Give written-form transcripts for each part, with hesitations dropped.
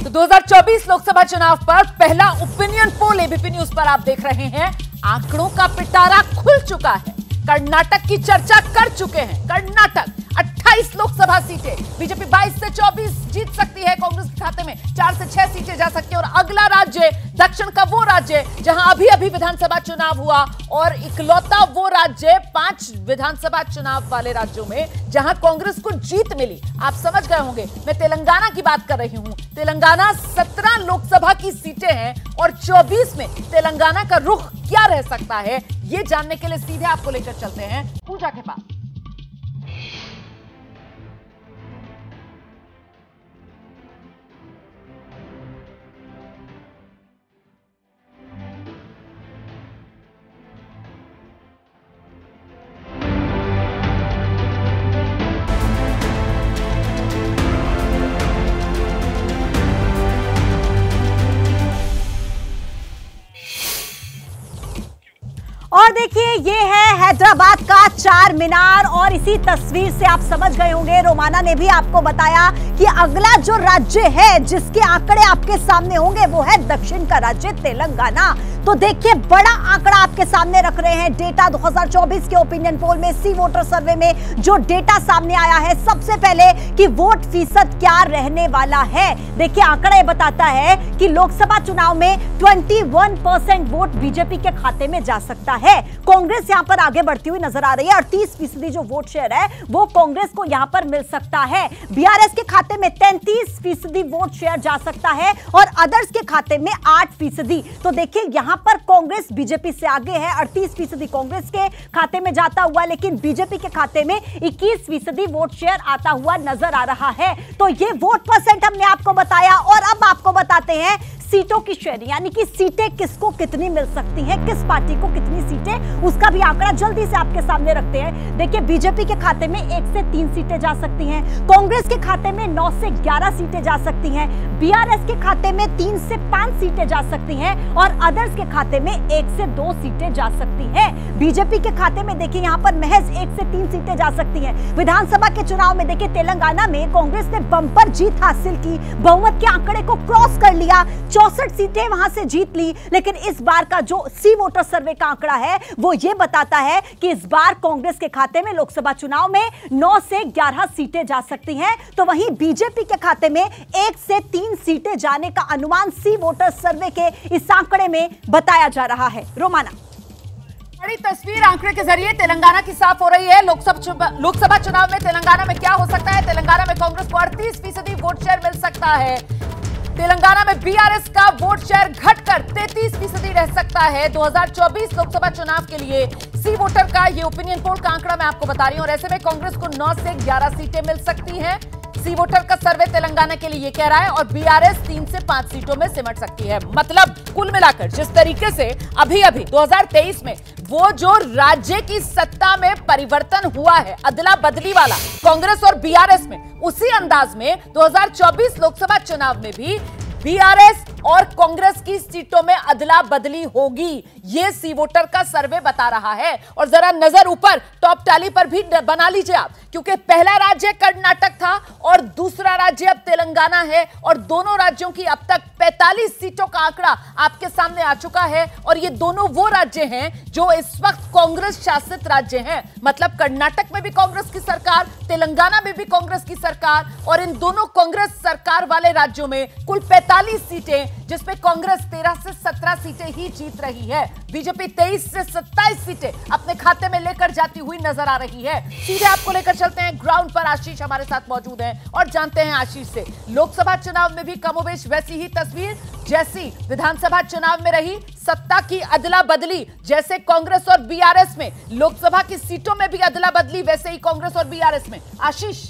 तो 2024 लोकसभा चुनाव पर पहला ओपिनियन पोल एबीपी न्यूज पर आप देख रहे हैं। आंकड़ों का पिटारा खुल चुका है। कर्नाटक की चर्चा कर चुके हैं। कर्नाटक 28 लोकसभा सीटें, बीजेपी 22 से 24 जीत सकती है। कांग्रेस के खाते में 4 से 6 सीटें जा सकती है। और अगला राज्य दक्षिण का वो राज्य जहां अभी अभी विधानसभा चुनाव हुआ और इकलौता वो राज्य 5 विधानसभा चुनाव वाले राज्यों में जहां कांग्रेस को जीत मिली। आप समझ गए होंगे मैं तेलंगाना की बात कर रही हूं। तेलंगाना 17 लोकसभा की सीटें हैं और 24 में तेलंगाना का रुख क्या रह सकता है, ये जानने के लिए सीधे आपको लेकर चलते हैं पूजा के पास। और देखिए ये है हैदराबाद का चार मीनार और इसी तस्वीर से आप समझ गए होंगे, रोमाना ने भी आपको बताया कि अगला जो राज्य है जिसके आंकड़े आपके सामने होंगे वो है दक्षिण का राज्य तेलंगाना। तो देखिए बड़ा आंकड़ा आपके सामने रख रहे हैं। डेटा 2024 के ओपिनियन पोल में सी वोटर सर्वे में जो डेटा सामने आया है, सबसे पहले कि वोट फीसद क्या रहने वाला है। देखिए आंकड़ा ये बताता है कि लोकसभा चुनाव में 21% वोट बीजेपी के खाते में जा सकता है। कांग्रेस यहां पर आगे बढ़ती हुई नजर आ रही है। 38% जो वोट शेयर है वो कांग्रेस को यहां पर मिल सकता है। बीआरएस के खाते में 33% वोट शेयर जा सकता है और अदर्स के खाते में 8%। तो देखिए यहां पर कांग्रेस बीजेपी से आगे है। 38% कांग्रेस के खाते में जाता हुआ, लेकिन बीजेपी के खाते में 21% वोट शेयर आता हुआ नजर आ रहा है। तो ये वोट परसेंट हमने आपको बताया और अब आपको बताते हैं सीटों की श्रेणी, यानी कि सीटें किसको कितनी मिल सकती हैं, किस पार्टी को कितनी सीटें, उसका भी आंकड़ा जल्दी से आपके सामने रखते हैं। देखिए बीजेपी के खाते में 1 से 3 सीटें जा सकती हैं, कांग्रेस के खाते में 9 से 11 सीटें जा सकती हैं, बीआरएस के खाते में 3 से 5 सीटें जा सकती हैं और अदर्स के खाते में 1 से 2 सीटें जा सकती हैं। बीजेपी के खाते में देखिए यहां पर महज 1 से 3 सीटें जा सकती हैं। विधानसभा के चुनाव में देखिए तेलंगाना में कांग्रेस ने बंपर जीत हासिल की, बहुमत के आंकड़े को क्रॉस कर लिया, 64 सीटें वहां से जीत ली। लेकिन इस बार का जो सी वोटर सर्वे का आंकड़ा है वो ये बताता है कि इस बार कांग्रेस के खाते में लोकसभा चुनाव में 9 से 11 सीटें जा सकती हैं, तो वहीं बीजेपी के खाते में 1 से 3 सीटें जाने का अनुमान सी वोटर सर्वे के इस आंकड़े में बताया जा रहा है। रोमाना, बड़ी तस्वीर आंकड़े के जरिए तेलंगाना की साफ हो रही है। लोकसभा चुनाव में तेलंगाना में क्या हो सकता है। तेलंगाना में कांग्रेस को 38% वोट शेयर मिल सकता है। तेलंगाना में बीआरएस का वोट शेयर घटकर 33% रह सकता है। 2024 लोकसभा चुनाव के लिए सी वोटर का ये ओपिनियन पोल का आंकड़ा मैं आपको बता रही हूं और ऐसे में कांग्रेस को 9 से 11 सीटें मिल सकती हैं। सी वोटर का सर्वे तेलंगाना के लिए ये कह रहा है और बीआरएस 3 से 5 सीटों में सिमट सकती है। मतलब कुल मिलाकर जिस तरीके से अभी 2023 में वो जो राज्य की सत्ता में परिवर्तन हुआ है, अदला बदली वाला कांग्रेस और बीआरएस में, उसी अंदाज में 2024 लोकसभा चुनाव में भी बीआरएस और कांग्रेस की सीटों में अदला बदली होगी। ये सी वोटर का सर्वे बता रहा है। और जरा नजर ऊपर टॉप टैली पर भी बना लीजिए आप, क्योंकि पहला राज्य कर्नाटक था और दूसरा राज्य अब तेलंगाना है और दोनों राज्यों की अब तक 45 सीटों का आंकड़ा आपके सामने आ चुका है। और ये दोनों वो राज्य हैं जो इस वक्त कांग्रेस शासित राज्य हैं। मतलब कर्नाटक में भी कांग्रेस की सरकार, तेलंगाना में भी कांग्रेस की सरकार, और इन दोनों कांग्रेस सरकार वाले राज्यों में कुल 45 सीटें, जिसमें कांग्रेस 13 से 17 सीटें ही जीत रही है। बीजेपी 23 से 27 सीटें अपने खाते में लेकर जाती हुई नजर आ रही है। सीधे आपको लेकर चलते हैं ग्राउंड पर। आशीष हमारे साथ मौजूद हैं और जानते हैं आशीष से लोकसभा चुनाव में भी कमोबेश वैसी ही तस्वीर जैसी विधानसभा चुनाव में रही, सत्ता की अदला बदली जैसे कांग्रेस और बीआरएस में, लोकसभा की सीटों में भी अदला बदली वैसे ही कांग्रेस और बीआरएस में। आशीष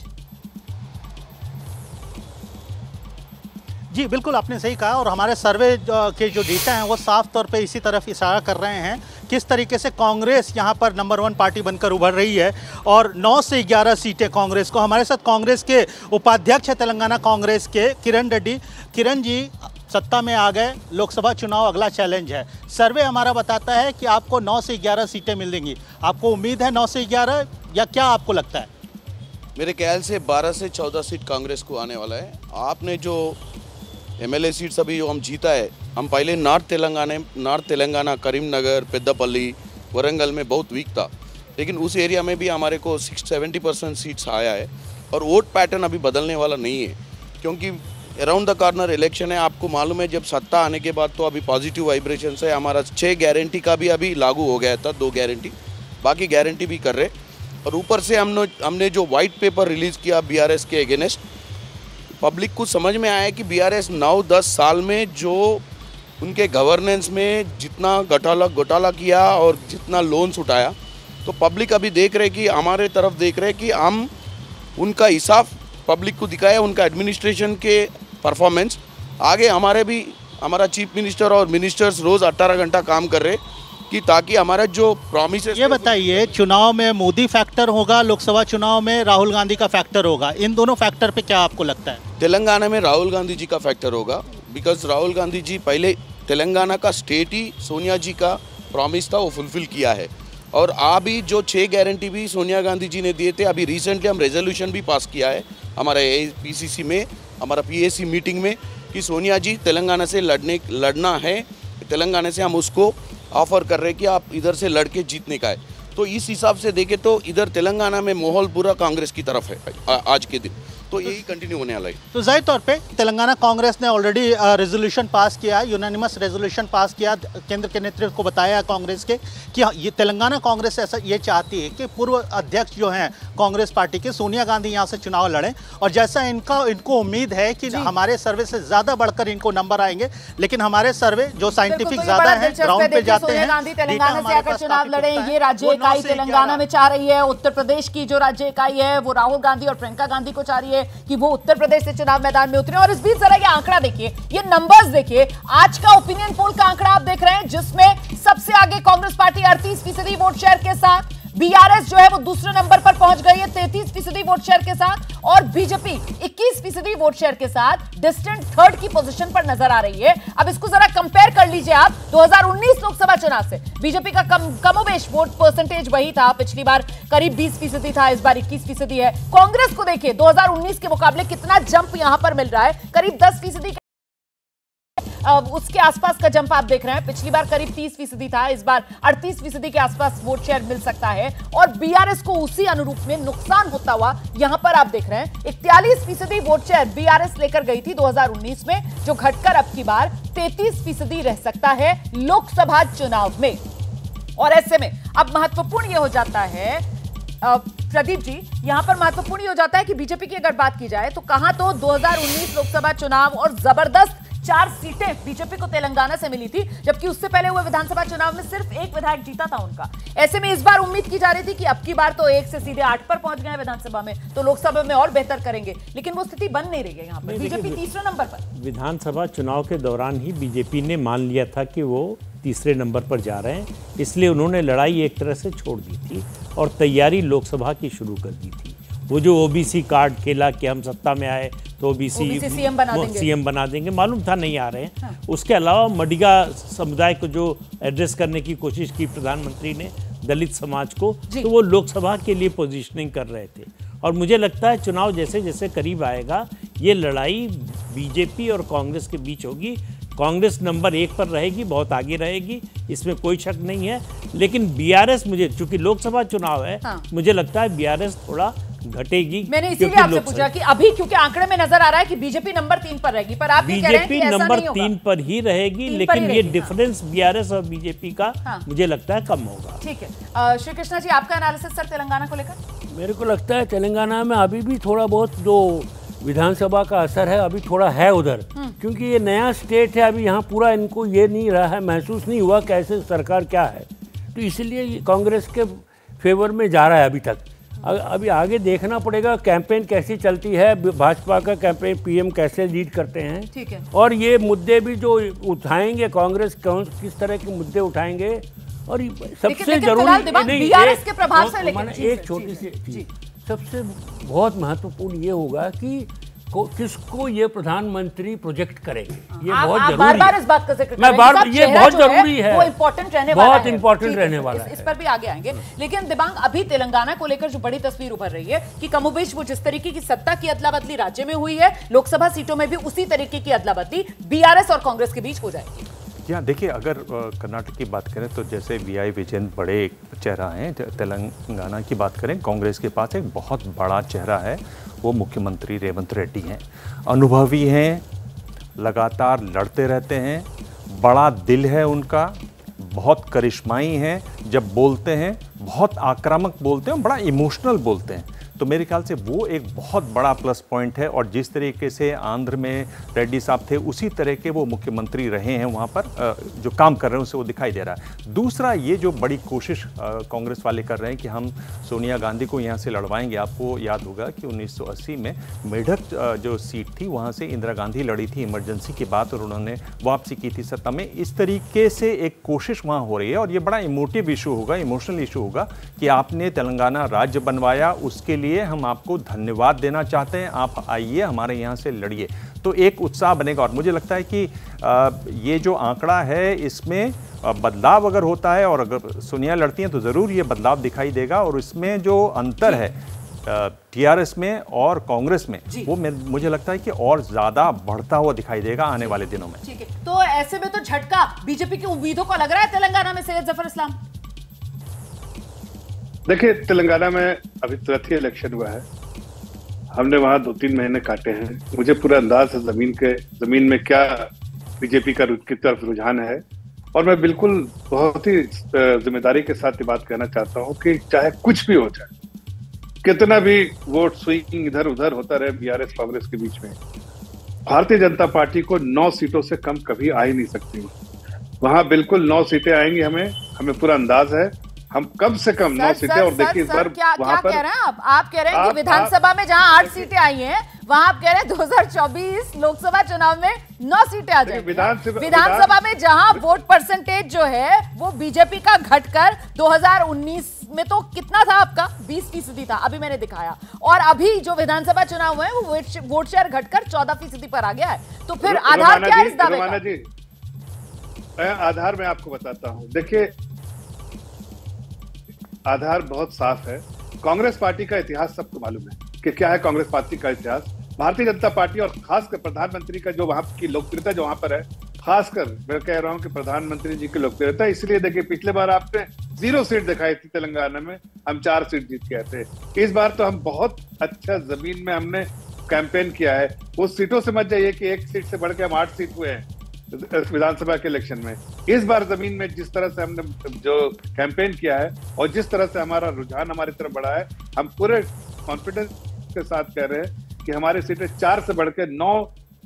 जी बिल्कुल आपने सही कहा और हमारे सर्वे के जो डेटा हैं वो साफ तौर पे इसी तरफ इशारा कर रहे हैं किस तरीके से कांग्रेस यहाँ पर नंबर 1 पार्टी बनकर उभर रही है और 9 से 11 सीटें कांग्रेस को। हमारे साथ कांग्रेस के उपाध्यक्ष है तेलंगाना कांग्रेस के किरण रेड्डी। किरण जी, सत्ता में आ गए, लोकसभा चुनाव अगला चैलेंज है। सर्वे हमारा बताता है कि आपको 9 से 11 सीटें मिलेंगी। आपको उम्मीद है 9 से 11 या क्या आपको लगता है? मेरे ख्याल से 12 से 14 सीट कांग्रेस को आने वाला है। आपने जो एमएलए सीट्स अभी जो हम जीता है, हम पहले नॉर्थ तेलंगाना करीमनगर, पेद्दापल्ली, वरंगल में बहुत वीक था, लेकिन उस एरिया में भी हमारे को 60-70% सीट्स आया है। और वोट पैटर्न अभी बदलने वाला नहीं है, क्योंकि अराउंड द कॉर्नर इलेक्शन है। आपको मालूम है, जब सत्ता आने के बाद तो अभी पॉजिटिव वाइब्रेशन है। हमारा 6 गारंटी का भी अभी लागू हो गया था, 2 गारंटी, बाकी गारंटी भी कर रहे। और ऊपर से हमने जो वाइट पेपर रिलीज़ किया बीआरएस के अगेंस्ट, पब्लिक को समझ में आया कि बीआरएस 9-10 साल में जो उनके गवर्नेंस में जितना घोटाला किया और जितना लोन्स उठाया, तो पब्लिक अभी देख रहे कि हमारे तरफ देख रहे कि हम उनका हिसाब पब्लिक को दिखाया, उनका एडमिनिस्ट्रेशन के परफॉर्मेंस। आगे हमारा चीफ मिनिस्टर और मिनिस्टर्स रोज़ 18 घंटा काम कर रहे कि ताकि हमारा जो प्रॉमिस। ये बताइए, चुनाव में मोदी फैक्टर होगा, लोकसभा चुनाव में राहुल गांधी का फैक्टर होगा, इन दोनों फैक्टर पे क्या आपको लगता है? तेलंगाना में राहुल गांधी जी का फैक्टर होगा, बिकॉज राहुल गांधी जी पहले तेलंगाना का स्टेट ही सोनिया जी का प्रॉमिस था, वो फुलफिल किया है। और अभी जो 6 गारंटी भी सोनिया गांधी जी ने दिए थे, अभी रिसेंटली हम रेजोल्यूशन भी पास किया है हमारे पीसीसी में, हमारा पीएसी मीटिंग में, कि सोनिया जी तेलंगाना से लड़ना है, तेलंगाना से हम उसको ऑफर कर रहे हैं कि आप इधर से लड़के जीतने का है। तो इस हिसाब से देखें तो इधर तेलंगाना में माहौल पूरा कांग्रेस की तरफ है आज के दिन, तो यही कंटिन्यू होने वाला है। तो जाहिर तौर पे तेलंगाना कांग्रेस ने ऑलरेडी रेजोल्यूशन पास किया, यूनानिमस रेजोल्यूशन पास किया, केंद्र के नेतृत्व को बताया कांग्रेस के कि ये तेलंगाना कांग्रेस ऐसा ये चाहती है कि पूर्व अध्यक्ष जो हैं कांग्रेस पार्टी के सोनिया गांधी यहाँ से चुनाव लड़ें। और जैसा इनको उम्मीद है कि हमारे सर्वे से ज़्यादा बढ़कर इनको नंबर आएंगे, लेकिन हमारे सर्वे जो साइंटिफिक ज़्यादा है, ग्राउंड पे जाते हैं। गांधी तेलंगाना से आकर चुनाव लड़े, ये राज्य इकाई तेलंगाना में चाह रही है। उत्तर प्रदेश की जो राज्य इकाई है वो राहुल गांधी और प्रियंका गांधी को चाह रही है कि वो उत्तर प्रदेश से चुनाव मैदान में उतरे। और इस बीच जरा ये आंकड़ा देखिए, ये नंबर्स देखिए। आज का ओपिनियन पोल का आंकड़ा आप देख रहे हैं, जिसमें सबसे आगे कांग्रेस पार्टी 38% वोट शेयर के साथ, बीआरएस जो है वो दूसरे नंबर पर पहुंच गई है 33% वोट शेयर के साथ, और बीजेपी 21% वोट शेयर के साथ डिस्टेंट थर्ड की पोजीशन पर नजर आ रही है। अब इसको जरा कंपेयर कर लीजिए आप 2019 लोकसभा चुनाव से। बीजेपी का कमोबेश वोट परसेंटेज वही था, पिछली बार करीब 20% था, इस बार 21% है। कांग्रेस को देखिए 2019 के मुकाबले कितना जंप यहां पर मिल रहा है, करीब 10% उसके आसपास का जंप आप देख रहे हैं। पिछली बार करीब 30% था, इस बार 38% के आसपास वोट शेयर मिल सकता है। और बीआरएस को उसी अनुरूप में नुकसान होता हुआ यहां पर आप देख रहे हैं। 41% वोट शेयर बीआरएस लेकर गई थी 2019 में, जो घटकर अब की बार 33% रह सकता है लोकसभा चुनाव में। और ऐसे में अब महत्वपूर्ण यह हो जाता है प्रदीप जी, यहां पर महत्वपूर्ण यह हो जाता है कि बीजेपी की अगर बात की जाए तो कहां तो 2019 लोकसभा चुनाव और जबरदस्त 4 सीटें बीजेपी को तेलंगाना से मिली थी, जबकि उससे पहले हुए विधानसभा चुनाव में सिर्फ 1 विधायक जीता था उनका। ऐसे में इस बार उम्मीद की जा रही थी कि अब की बार तो 1 से सीधे 8 पर पहुंच गए विधानसभा में, तो लोकसभा में और बेहतर करेंगे, लेकिन वो स्थिति बन नहीं रही है। यहाँ पर बीजेपी तीसरे नंबर पर। विधानसभा चुनाव के दौरान ही बीजेपी ने मान लिया था कि वो तीसरे नंबर पर जा रहे हैं, इसलिए उन्होंने लड़ाई एक तरह से छोड़ दी थी और तैयारी लोकसभा की शुरू कर दी थी। वो जो ओबीसी कार्ड खेला कि हम सत्ता में आए तो ओबीसी सीएम बना देंगे, मालूम था नहीं आ रहे हैं। हाँ। उसके अलावा मडिगा समुदाय को जो एड्रेस करने की कोशिश की प्रधानमंत्री ने, दलित समाज को, तो वो लोकसभा के लिए पोजीशनिंग कर रहे थे। और मुझे लगता है चुनाव जैसे जैसे करीब आएगा, ये लड़ाई बीजेपी और कांग्रेस के बीच होगी। कांग्रेस नंबर 1 पर रहेगी, बहुत आगे रहेगी, इसमें कोई शक नहीं है। लेकिन बीआरएस, मुझे चूंकि लोकसभा चुनाव है, हाँ। मुझे लगता है बीआरएस थोड़ा घटेगी। मैंने इसीलिए आपसे पूछा कि अभी क्योंकि आंकड़े में नजर आ रहा है कि बीजेपी नंबर 3 पर रहेगी, पर आप ये कह रहे हैं कि ऐसा नंबर नहीं होगा। 3 पर ही रहेगी, लेकिन ये डिफरेंस बीआरएस और बीजेपी का मुझे लगता है कम होगा। ठीक है, श्री कृष्णा जी, आपका एनालिसिस सर तेलंगाना को लेकर? मेरे को लगता है तेलंगाना में अभी भी थोड़ा बहुत जो विधानसभा का असर है अभी थोड़ा है उधर, क्योंकि ये नया स्टेट है। अभी यहाँ पूरा इनको ये नहीं रहा है, महसूस नहीं हुआ कैसे सरकार क्या है, तो इसलिए कांग्रेस के फेवर में जा रहा है अभी तक। अभी आगे देखना पड़ेगा कैंपेन कैसी चलती है, भाजपा का कैंपेन पीएम कैसे लीड करते हैं। ठीक है। और ये मुद्दे भी जो उठाएंगे कांग्रेस, किस तरह के मुद्दे उठाएंगे, और सबसे जरूरी एक छोटी सी चीज, सबसे बहुत महत्वपूर्ण ये होगा कि किसको ये प्रधानमंत्री प्रोजेक्ट करेंगे, ये आप बहुत जरूरी बार-बार है। इस बात का जिक्र मैं बार करें कि ये चेहरा बहुत जो जरूरी है, वो इंपॉर्टेंट रहने वाला है, बहुत इंपॉर्टेंट रहने वाला है। इस पर भी आगे आएंगे। लेकिन दिबांग, अभी तेलंगाना को लेकर जो बड़ी तस्वीर उभर रही है कि कमोबेश वो जिस तरीके की सत्ता की अदला बदली राज्य में हुई है, लोकसभा सीटों में भी उसी तरीके की अदला बदली बीआरएस और कांग्रेस के बीच हो जाएगी। यहाँ देखिए, अगर कर्नाटक की बात करें तो जैसे वीआई विजयन बड़े एक चेहरा हैं, तेलंगाना की बात करें कांग्रेस के पास एक बहुत बड़ा चेहरा है, वो मुख्यमंत्री रेवंत रेड्डी हैं। अनुभवी हैं, लगातार लड़ते रहते हैं, बड़ा दिल है उनका, बहुत करिश्माई हैं, जब बोलते हैं बहुत आक्रामक बोलते हैं, बड़ा इमोशनल बोलते हैं। तो मेरे ख्याल से वो एक बहुत बड़ा प्लस पॉइंट है। और जिस तरीके से आंध्र में रेड्डी साहब थे, उसी तरह के वो मुख्यमंत्री रहे हैं वहाँ पर, जो काम कर रहे हैं उससे वो दिखाई दे रहा है। दूसरा, ये जो बड़ी कोशिश कांग्रेस वाले कर रहे हैं कि हम सोनिया गांधी को यहाँ से लड़वाएंगे। आपको याद होगा कि 1980 में मेढक जो सीट थी वहाँ से इंदिरा गांधी लड़ी थी इमरजेंसी के बाद, और उन्होंने वापसी की थी सत्ता में। इस तरीके से एक कोशिश वहाँ हो रही है, और ये बड़ा इमोटिव इशू होगा, इमोशनल इशू होगा कि आपने तेलंगाना राज्य बनवाया, उसके लिए हम आपको धन्यवाद देना चाहते हैं, आप आइए हमारे यहाँ से लड़िए। तो एक उत्साह बनेगा। और मुझे लगता है कि ये जो आंकड़ा है इसमें बदलाव अगर होता है, और अगर सोनिया लड़ती हैं तो ज़रूर ये बदलाव दिखाई देगा। और इसमें जो अंतर है टीआरएस में और कांग्रेस में, वो मुझे लगता है कि और ज़्यादा बढ़ता हुआ दिखाई देगा आने वाले दिनों में। ठीक है, तो ऐसे में तो झटका बीजेपी की उम्मीदों को लग रहा है तेलंगाना में। सैयद जफर इस्लाम, देखिए, तेलंगाना में अभी तुरंत ही इलेक्शन हुआ है, हमने वहां 2-3 महीने काटे हैं। मुझे पूरा अंदाज है जमीन में क्या बीजेपी का की तरफ रुझान है। और मैं बिल्कुल बहुत ही जिम्मेदारी के साथ ये बात कहना चाहता हूं कि चाहे कुछ भी हो जाए, कितना भी वोट स्विंग इधर उधर होता रहे बीआरएस कांग्रेस के बीच में, भारतीय जनता पार्टी को 9 सीटों से कम कभी आ ही नहीं सकती। वहां बिल्कुल 9 सीटें आएंगी, हमें पूरा अंदाज है। हम कम से कम 9 सीटें। और देखिए इस बार क्या कह रहे हैं आप कह रहे हैं कि विधानसभा में जहां 8 सीटें आई हैं, वहां आप कह रहे हैं 2024 लोकसभा चुनाव में 9 सीटें आ जाएंगी। विधानसभा में जहां वोट परसेंटेज जो है वो बीजेपी का घटकर 2019 में तो कितना था आपका, 20% था, अभी मैंने दिखाया। और अभी जो विधानसभा चुनाव हुए वो वोट शेयर घटकर 14% पर आ गया है। तो फिर आधार क्या है इस दावे का? आधार मैं आपको बताता हूँ। देखिए, आधार बहुत साफ है। कांग्रेस पार्टी का इतिहास सबको मालूम है कि क्या है कांग्रेस पार्टी का इतिहास। भारतीय जनता पार्टी और खासकर प्रधानमंत्री का जो वहां की लोकप्रियता जो वहां पर है, खासकर मैं कह रहा हूं कि प्रधानमंत्री जी की लोकप्रियता, इसलिए देखिए पिछले बार आपने 0 सीट दिखाई थी तेलंगाना में, हम 4 सीट जीत के आए थे। इस बार तो हम बहुत अच्छा जमीन में हमने कैंपेन किया है। उस सीटों से मत जाइए कि 1 सीट से बढ़ के हम 8 सीट हुए हैं विधानसभा के इलेक्शन में। इस बार जमीन में जिस तरह से हमने जो कैंपेन किया है और जिस तरह से हमारा रुझान हमारी तरफ बढ़ा है, हम पूरे कॉन्फिडेंस के साथ कह रहे हैं कि हमारी सीटें 4 से बढ़ के 9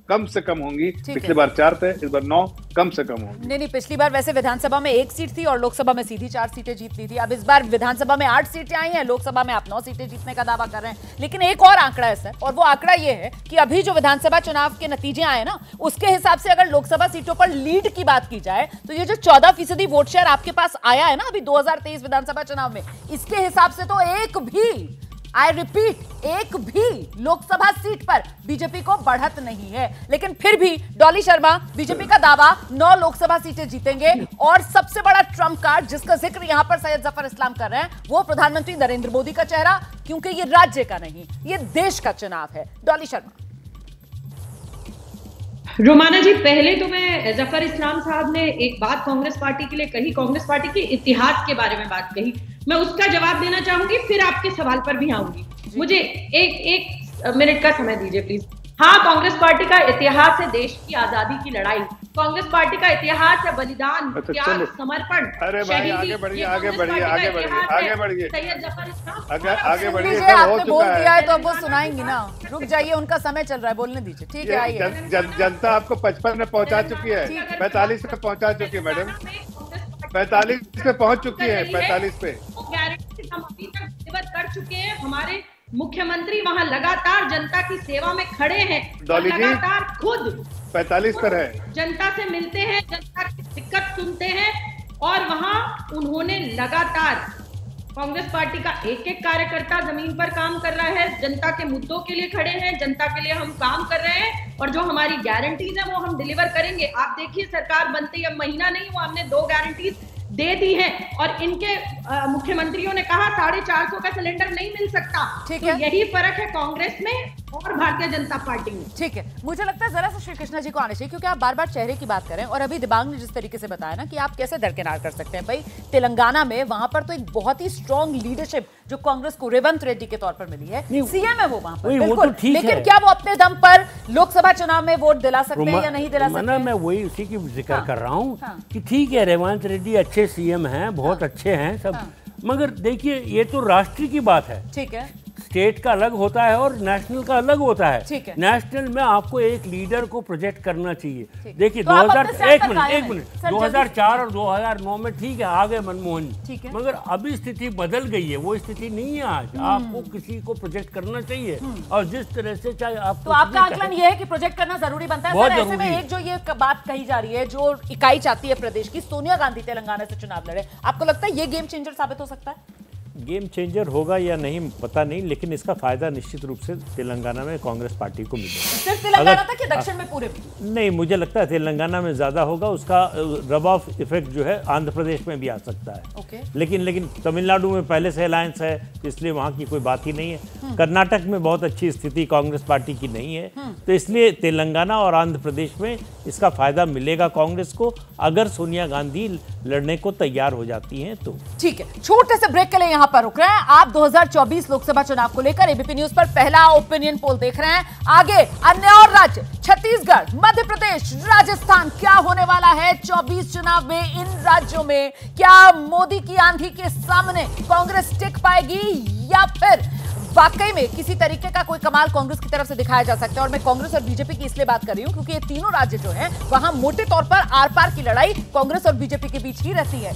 कम से कम होंगी। पिछली बार 4 थे, इस बार 9 कम से कम होंगी। नहीं, पिछली बार वैसे विधानसभा में 1 सीट थी और लोकसभा में सीधी 4 सीटें जीत ली थी। अब इस बार विधानसभा में 8 सीटें आई हैं, लोकसभा में आप 9 सीटें जीतने का दावा कर रहे हैं। लेकिन एक और आंकड़ा है सर, और वो आंकड़ा ये है कि अभी जो विधानसभा चुनाव के नतीजे आए ना, उसके हिसाब से अगर लोकसभा सीटों पर लीड की बात की जाए तो ये जो 14% वोट शेयर आपके पास आया है ना अभी 2023 विधानसभा चुनाव में, इसके हिसाब से तो एक भी, आई रिपीट, एक भी लोकसभा सीट पर बीजेपी को बढ़त नहीं है। लेकिन फिर भी डॉली शर्मा, बीजेपी का दावा 9 लोकसभा सीटें जीतेंगे। और सबसे बड़ा ट्रम्प कार्ड जिसका जिक्र यहां पर सैयद जफर इस्लाम कर रहे हैं, वो प्रधानमंत्री नरेंद्र मोदी का चेहरा, क्योंकि ये राज्य का नहीं, ये देश का चुनाव है। डॉली शर्मा। रोमाना जी, पहले तो मैं जफर इस्लाम साहब ने एक बात कांग्रेस पार्टी के लिए कही, कांग्रेस पार्टी के इतिहास के बारे में बात कही, मैं उसका जवाब देना चाहूंगी, फिर आपके सवाल पर भी आऊंगी। मुझे एक मिनट का समय दीजिए प्लीज। हाँ, कांग्रेस पार्टी का इतिहास है देश की आजादी की लड़ाई, कांग्रेस पार्टी का इतिहास है बलिदान, त्याग, समर्पण। अरे भाई आगे बढ़िए, आगे बढ़िए, आगे बढ़िए, आगे बढ़िए, सैयद जफर इस्लाम आगे बढ़िए। आपने बोल दिया है तो अब वो सुनाएंगी ना, रुक जाइए, उनका समय चल रहा है, बोलने दीजिए। ठीक है, आइए। जनता आपको 55 में पहुंचा चुकी है, 45 में पहुंचा चुकी है मैडम, 45 पे पहुंच चुकी है, 45 पे। गारंटी हम अभी तक डिलीवर कर चुके हैं। हमारे मुख्यमंत्री वहां लगातार जनता की सेवा में खड़े हैं, लगातार खुद 45 पर है, जनता से मिलते हैं, जनता की दिक्कत सुनते हैं, और वहां उन्होंने लगातार कांग्रेस पार्टी का एक एक कार्यकर्ता जमीन पर काम कर रहा है, जनता के मुद्दों के लिए खड़े हैं, जनता के लिए हम काम कर रहे हैं और जो हमारी गारंटीज है वो हम डिलीवर करेंगे। आप देखिए सरकार बनते ही अब महीना नहीं हुआ, हमने 2 गारंटीज दे दी है और इनके मुख्यमंत्रियों ने कहा 450 का सिलेंडर नहीं मिल सकता। ठीक तो है, यही फर्क है कांग्रेस में और भारतीय जनता पार्टी में। ठीक है, मुझे लगता है जरा सा श्री कृष्णा जी को आने चाहिए, क्योंकि आप बार बार चेहरे की बात करें और अभी दिबांग ने जिस तरीके से बताया ना कि आप कैसे दरकिनार कर सकते हैं भाई तेलंगाना में, वहां पर तो एक बहुत ही स्ट्रॉन्ग लीडरशिप जो कांग्रेस को रेवंत रेड्डी के तौर पर मिली है, सीएम है वो वहां पर, बिल्कुल, लेकिन क्या वो अपने दम पर लोकसभा चुनाव में वोट दिला सकते हैं या नहीं दिला सकते? मैं वही उसी की जिक्र कर रहा हूँ कि ठीक है रेवंत रेड्डी अच्छे सीएम हैं, बहुत अच्छे हैं सब, मगर देखिए ये तो राष्ट्र की बात है। ठीक है, स्टेट का अलग होता है और नेशनल का अलग होता है। ठीक है। नेशनल में आपको एक लीडर को प्रोजेक्ट करना चाहिए। देखिए तो 2004 और 2009 में ठीक है आ गए मनमोहन जी, मगर अभी स्थिति बदल गई है, वो स्थिति नहीं है आज। आपको किसी को प्रोजेक्ट करना चाहिए और जिस तरह से चाहे आप, तो आपका आकलन ये है कि प्रोजेक्ट करना जरूरी बनता है। सर ऐसे में एक जो ये बात कही जा रही है, जो इकाई चाहती है प्रदेश की, सोनिया गांधी तेलंगाना से चुनाव लड़े, आपको लगता है ये गेम चेंजर साबित हो सकता है? गेम चेंजर होगा या नहीं पता नहीं, लेकिन इसका फायदा निश्चित रूप से तेलंगाना में कांग्रेस पार्टी को मिलेगा। सिर्फ तेलंगाना तक या दक्षिण में पूरे? नहीं, मुझे लगता है तेलंगाना में ज्यादा होगा, उसका रब ऑफ इफेक्ट जो है आंध्र प्रदेश में भी आ सकता है। ओके। लेकिन तमिलनाडु में पहले से अलायंस है, इसलिए वहां की कोई बात ही नहीं है। कर्नाटक में बहुत अच्छी स्थिति कांग्रेस पार्टी की नहीं है, तो इसलिए तेलंगाना और आंध्र प्रदेश में इसका फायदा मिलेगा कांग्रेस को, अगर सोनिया गांधी लड़ने को तैयार हो जाती हैं तो। ठीक है, छोटे से ब्रेक के लिए यहां पर रुक रहे हैं। आप 2024 लोकसभा चुनाव को लेकर एबीपी न्यूज पर पहला ओपिनियन पोल देख रहे हैं। आगे अन्य और राज्य, छत्तीसगढ़, मध्य प्रदेश, राजस्थान, क्या होने वाला है 24 चुनाव में? इन राज्यों में क्या मोदी की आंधी के सामने कांग्रेस टिक पाएगी या फिर वाकई में किसी तरीके का कोई कमाल कांग्रेस की तरफ से दिखाया जा सकता है? और मैं कांग्रेस और बीजेपी की इसलिए बात कर रही हूं क्योंकि ये तीनों राज्य जो हैं वहां मोटे तौर पर आर पार की लड़ाई कांग्रेस और बीजेपी के बीच ही रहती है।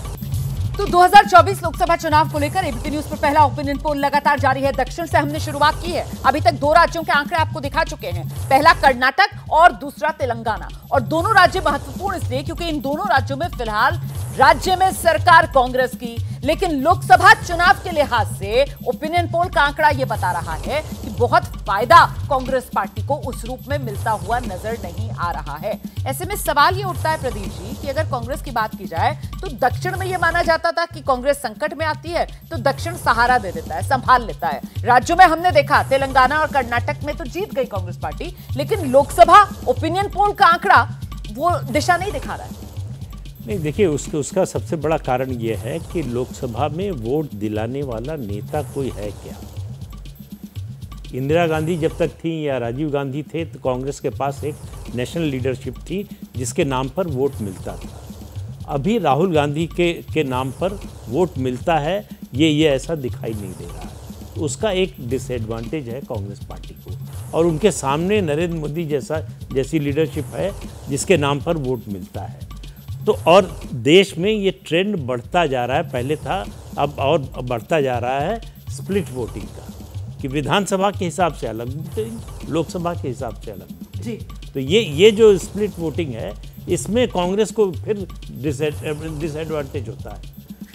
तो 2024 लोकसभा चुनाव को लेकर एबीपी न्यूज पर पहला ओपिनियन पोल लगातार जारी है। दक्षिण से हमने शुरुआत की है, अभी तक 2 राज्यों के आंकड़े आपको दिखा चुके हैं, पहला कर्नाटक और दूसरा तेलंगाना। और दोनों राज्य महत्वपूर्ण इसलिए क्योंकि इन दोनों राज्यों में फिलहाल राज्य में सरकार कांग्रेस की, लेकिन लोकसभा चुनाव के लिहाज से ओपिनियन पोल का आंकड़ा यह बता रहा है कि बहुत फायदा कांग्रेस पार्टी को उस रूप में मिलता हुआ नजर नहीं आ रहा है। ऐसे में सवाल ये उठता है प्रदीप जी कि अगर कांग्रेस की बात की जाए तो दक्षिण में यह माना जाता था कि कांग्रेस संकट में आती है तो दक्षिण सहारा दे देता है, संभाल लेता है। राज्यों में हमने देखा तेलंगाना और कर्नाटक में तो जीत गई कांग्रेस पार्टी, लेकिन लोकसभा ओपिनियन पोल का आंकड़ा वो दिशा नहीं दिखा रहा है। नहीं, देखिए उसका सबसे बड़ा कारण यह है कि लोकसभा में वोट दिलाने वाला नेता कोई है क्या। इंदिरा गांधी जब तक थी या राजीव गांधी थे तो कांग्रेस के पास एक नेशनल लीडरशिप थी जिसके नाम पर वोट मिलता था। अभी राहुल गांधी के नाम पर वोट मिलता है, ये ऐसा दिखाई नहीं दे रहा है। उसका एक डिसएडवांटेज है कांग्रेस पार्टी को, और उनके सामने नरेंद्र मोदी जैसी लीडरशिप है जिसके नाम पर वोट मिलता है। तो और देश में ये ट्रेंड बढ़ता जा रहा है, पहले था अब और बढ़ता जा रहा है स्प्लिट वोटिंग का, कि विधानसभा के हिसाब से अलग वोटिंग, लोकसभा के हिसाब से अलग वोटिंग। जी। तो ये जो स्प्लिट वोटिंग है, इसमें कांग्रेस को फिर डिसएडवांटेज होता है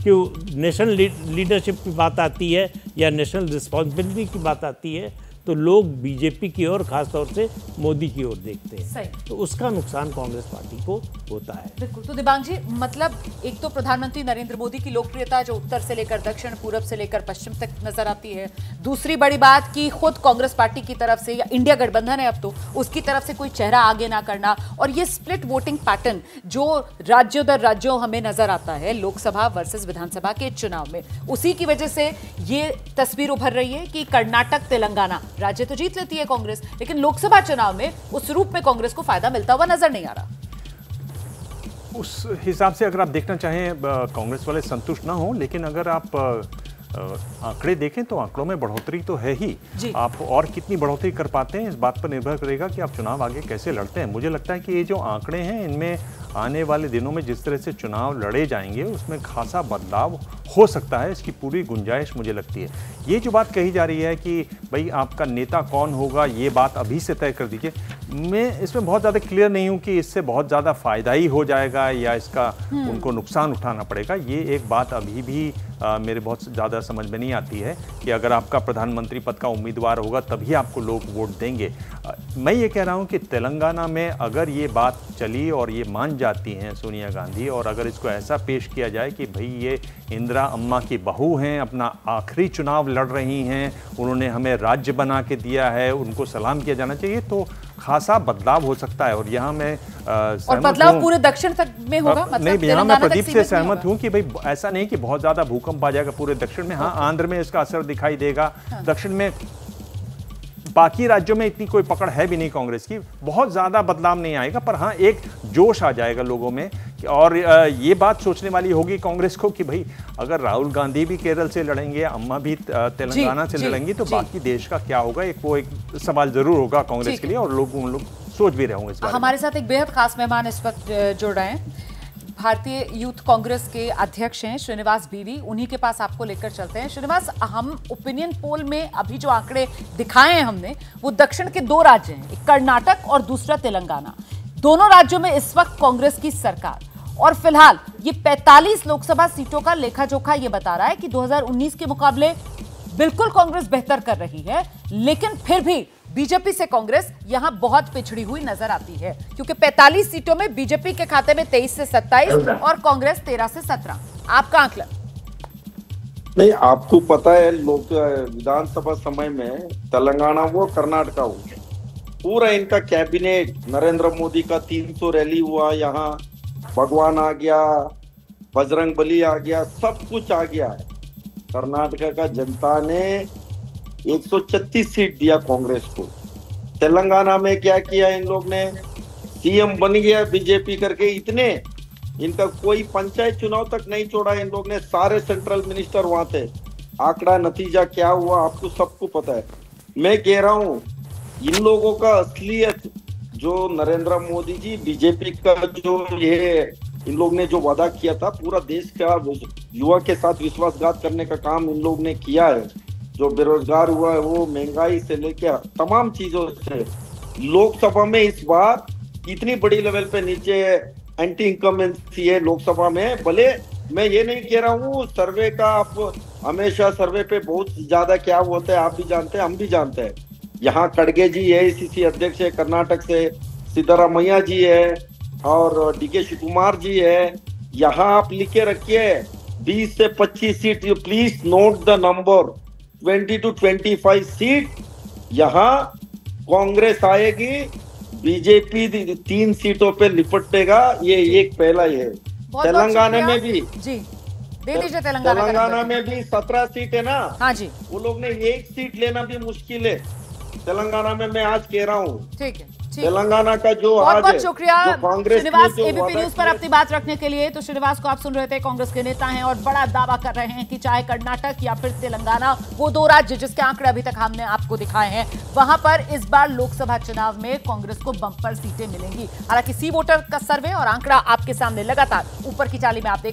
कि नेशनल लीडरशिप की बात आती है या नेशनल रिस्पॉन्सिबिलिटी की बात आती है तो लोग बीजेपी की ओर, खासतौर से मोदी की ओर देखते हैं। सही। तो उसका नुकसान कांग्रेस पार्टी को होता है। बिल्कुल। तो दिबांग जी, मतलब एक तो प्रधानमंत्री नरेंद्र मोदी की लोकप्रियता जो उत्तर से लेकर दक्षिण, पूरब से लेकर पश्चिम तक नजर आती है। दूसरी बड़ी बात कि खुद कांग्रेस पार्टी की तरफ से, या इंडिया गठबंधन है अब तो, उसकी तरफ से कोई चेहरा आगे ना करना, और ये स्प्लिट वोटिंग पैटर्न जो राज्यों दर राज्यों हमें नजर आता है लोकसभा वर्सेस विधानसभा के चुनाव में, उसी की वजह से ये तस्वीर उभर रही है कि कर्नाटक, तेलंगाना राज्य तो जीत लेती है कांग्रेस, लेकिन लोकसभा चुनाव में उस रूप में कांग्रेस को फायदा मिलता हुआ नजर नहीं आ रहा। उस हिसाब से अगर आप देखना चाहें, कांग्रेस वाले संतुष्ट ना हो, लेकिन अगर आप आंकड़े देखें तो आंकड़ों में बढ़ोतरी तो है ही। आप और कितनी बढ़ोतरी कर पाते हैं इस बात पर निर्भर करेगा कि आप चुनाव आगे कैसे लड़ते हैं। मुझे लगता है कि ये जो आंकड़े हैं, इनमें आने वाले दिनों में जिस तरह से चुनाव लड़े जाएंगे उसमें खासा बदलाव हो सकता है, इसकी पूरी गुंजाइश मुझे लगती है। ये जो बात कही जा रही है कि भाई आपका नेता कौन होगा, ये बात अभी से तय कर दीजिए, मैं इसमें बहुत ज़्यादा क्लियर नहीं हूँ कि इससे बहुत ज़्यादा फ़ायदा ही हो जाएगा या इसका उनको नुकसान उठाना पड़ेगा। ये एक बात अभी भी मेरे बहुत ज़्यादा समझ में नहीं आती है कि अगर आपका प्रधानमंत्री पद का उम्मीदवार होगा तभी आपको लोग वोट देंगे। मैं ये कह रहा हूँ कि तेलंगाना में अगर ये बात चली और ये मान जाती हैं सोनिया गांधी, और अगर इसको ऐसा पेश किया जाए कि भाई ये इंदिरा अम्मा की बहू हैं, अपना आखिरी चुनाव लड़ रही हैं, उन्होंने हमें राज्य बना के दिया है, उनको सलाम किया जाना चाहिए, तो खासा बदलाव हो सकता है। और यहाँ मैं और बदलाव पूरे दक्षिण तक में होगा, मतलब नहीं, यहाँ मैं प्रदीप से सहमत हूँ कि भाई ऐसा नहीं कि बहुत ज्यादा भूकंप आ जाएगा पूरे दक्षिण में। हाँ, आंध्र में इसका असर दिखाई देगा, दक्षिण में, बाकी राज्यों में इतनी कोई पकड़ है भी नहीं कांग्रेस की, बहुत ज्यादा बदलाव नहीं आएगा, पर हाँ एक जोश आ जाएगा लोगों में। और ये बात सोचने वाली होगी कांग्रेस को कि भाई अगर राहुल गांधी भी केरल से लड़ेंगे, अम्मा भी तेलंगाना से लड़ेंगी, तो बाकी देश का क्या होगा, एक सवाल जरूर होगा कांग्रेस के लिए, और लोग सोच भी रहे होंगे इस बारे में। हमारे साथ एक बेहद खास मेहमान इस वक्त जुड़ रहे हैं, भारतीय यूथ कांग्रेस के अध्यक्ष हैं श्रीनिवास बीवी, उन्हीं के पास आपको लेकर चलते हैं। श्रीनिवास, हम ओपिनियन पोल में अभी जो आंकड़े दिखाए हैं हमने, वो दक्षिण के 2 राज्य हैं, एक कर्नाटक और दूसरा तेलंगाना। दोनों राज्यों में इस वक्त कांग्रेस की सरकार, और फिलहाल ये 45 लोकसभा सीटों का लेखा जोखा ये बता रहा है कि 2019 के मुकाबले बिल्कुल कांग्रेस बेहतर कर रही है, लेकिन फिर भी बीजेपी से कांग्रेस यहां बहुत पिछड़ी हुई नजर आती है, क्योंकि 45 सीटों में बीजेपी के खाते में 23 से 27 और कांग्रेस 13 से 17। आपका आंकलन? नहीं, आपको पता है लोग विधानसभा समय में तेलंगाना वो कर्नाटका हो, पूरा इनका कैबिनेट, नरेंद्र मोदी का 300 रैली हुआ, यहाँ भगवान आ गया, बजरंग बली आ गया, सब कुछ आ गया है। कर्नाटका का जनता ने 136 सीट दिया कांग्रेस को। तेलंगाना में क्या किया इन लोग ने, सीएम बन गया बीजेपी करके, इतने इनका कोई पंचायत चुनाव तक नहीं छोड़ा इन लोग ने, सारे सेंट्रल मिनिस्टर वहां थे। आंकड़ा नतीजा क्या हुआ आपको सबको पता है। मैं कह रहा हूँ इन लोगों का असलियत जो नरेंद्र मोदी जी बीजेपी का जो ये इन लोग ने जो वादा किया था, पूरा देश का युवा के साथ विश्वासघात करने का काम इन लोग ने किया है। जो बेरोजगार हुआ है वो महंगाई से लेकर तमाम चीजों से, लोकसभा में इस बार इतनी बड़ी लेवल पे नीचे एंटी इनकम्बेंसी है लोकसभा में। भले मैं ये नहीं कह रहा हूँ सर्वे का, आप हमेशा सर्वे पे बहुत ज्यादा क्या होता है आप भी जानते हैं, हम भी जानते हैं। यहाँ खड़गे जी एआईसीसी अध्यक्ष है कर्नाटक से, सिद्धरामैया जी है और डीके शिवकुमार जी है। यहाँ आप लिखे रखिए 20 से 25 seat, you please note the number, 20 to 25 seat यहाँ कांग्रेस आएगी, बीजेपी 3 सीटों पे निपटेगा। ये एक पहला ही है। तेलंगाना में भी जी दे दीजिए, तेलंगाना में भी 17 सीट है ना। हाँ जी, वो लोग ने 1 सीट लेना भी मुश्किल है तेलंगाना में, मैं आज कह रहा हूँ। ठीक है, तेलंगाना का जो बहुत बहुत शुक्रिया कांग्रेस श्रीनिवास एबीपी न्यूज पर अपनी बात रखने के लिए। तो श्रीनिवास को आप सुन रहे थे, कांग्रेस के नेता हैं और बड़ा दावा कर रहे हैं कि चाहे कर्नाटक या फिर तेलंगाना, वो 2 राज्य जिसके आंकड़े अभी तक हमने आपको दिखाए हैं, वहां पर इस बार लोकसभा चुनाव में कांग्रेस को बंपर सीटें मिलेंगी। हालांकि सी वोटर का सर्वे और आंकड़ा आपके सामने लगातार ऊपर की चाली में आप देख